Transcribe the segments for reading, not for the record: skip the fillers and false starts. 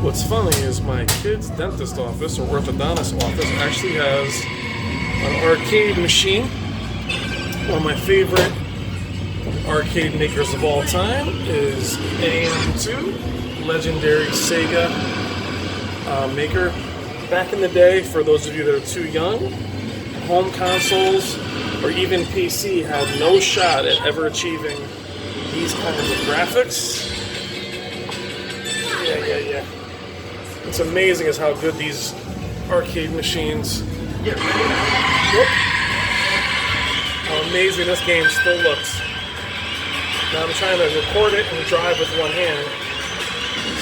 What's funny is my kid's dentist office or orthodontist office actually has an arcade machine. One of my favorite arcade makers of all time is Am2, legendary Sega maker. Back in the day, for those of you that are too young, home consoles or even PC had no shot at ever achieving these kinds of graphics. Yeah. It's amazing as how good these arcade machines. How amazing this game still looks. Now I'm trying to record it and drive with one hand,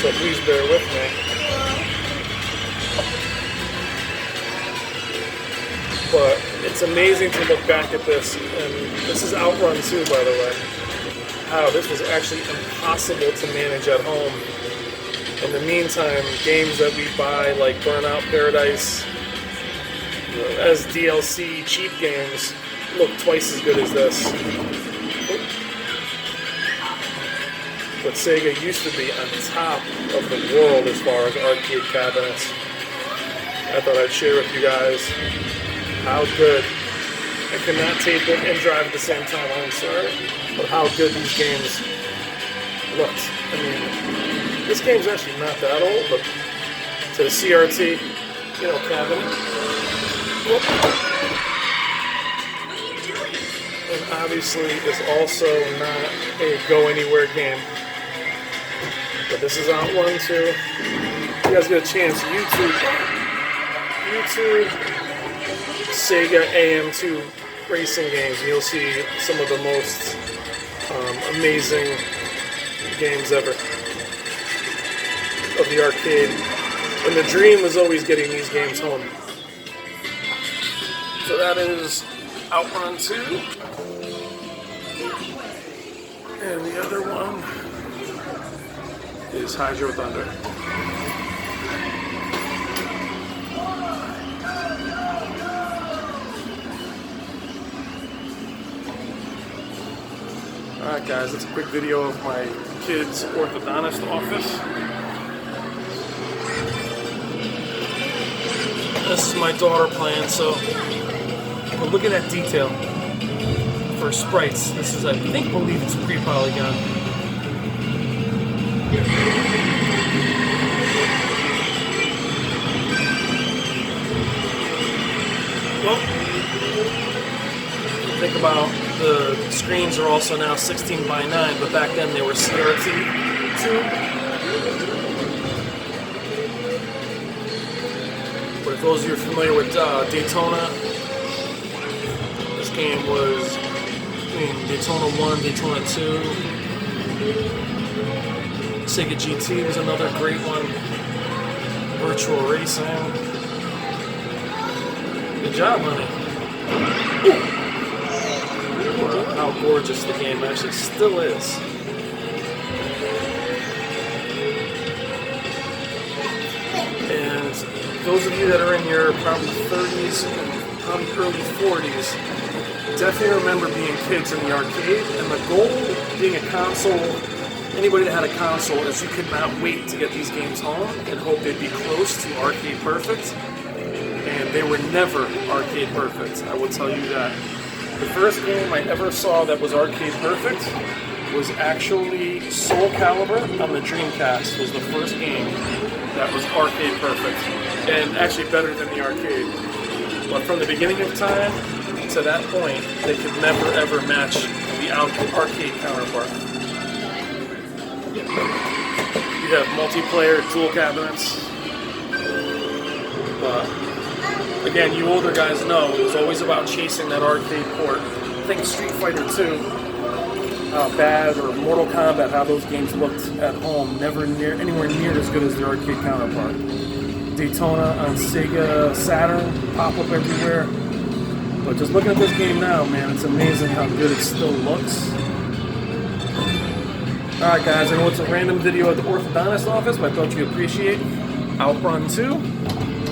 so please bear with me. But it's amazing to look back at this, and this is Outrun 2, by the way. How this was actually impossible to manage at home. In the meantime, games that we buy like Burnout Paradise as DLC cheap games look twice as good as this. But Sega used to be on top of the world as far as arcade cabinets. I thought I'd share with you guys how good. I cannot tape it and drive at the same time, I'm sorry. But how good these games looked. I mean, this game's actually not that old, but to the CRT, cabinet. Whoop. And obviously, it's also not a go-anywhere game. But this is Outrun 2. You guys get a chance, YouTube Sega Am2 racing games, and you'll see some of the most amazing games ever of the arcade. And the dream was always getting these games home. So that is Outrun 2. And the other one is Hydro Thunder. Alright guys, that's a quick video of my kid's orthodontist office. This is my daughter playing, so but look at that detail for sprites. This is, I believe it's pre-polygon. Well, think about the screens are also now 16 by 9, but back then they were CRT 2. But if those of you are familiar with Daytona, this game was Daytona 1, Daytona 2. Sega GT was another great one. Virtual Racing. Good job, honey. How gorgeous the game actually still is. And those of you that are in your probably 30s and probably early 40s definitely remember being kids in the arcade, and the goal being a console, anybody that had a console, is you could not wait to get these games home and hope they'd be close to arcade perfect. And they were never arcade perfect, I will tell you that. The first game I ever saw that was arcade perfect was actually Soul Calibur on the Dreamcast. Was the first game that was arcade perfect, and actually better than the arcade. But from the beginning of time to that point, they could never ever match the arcade counterpart. You have multiplayer dual cabinets. Again, you older guys know it was always about chasing that arcade port. Think Street Fighter 2, how bad, or Mortal Kombat, how those games looked at home, never anywhere near as good as their arcade counterpart. Daytona on Sega Saturn, pop up everywhere. But just looking at this game now, man, it's amazing how good it still looks. Alright guys, I know it's a random video at the orthodontist office, but I thought you'd appreciate Outrun 2.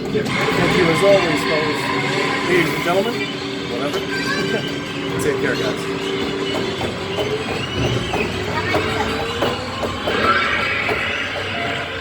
Thank you as always, fellas, ladies and gentlemen, whatever. Take care, guys.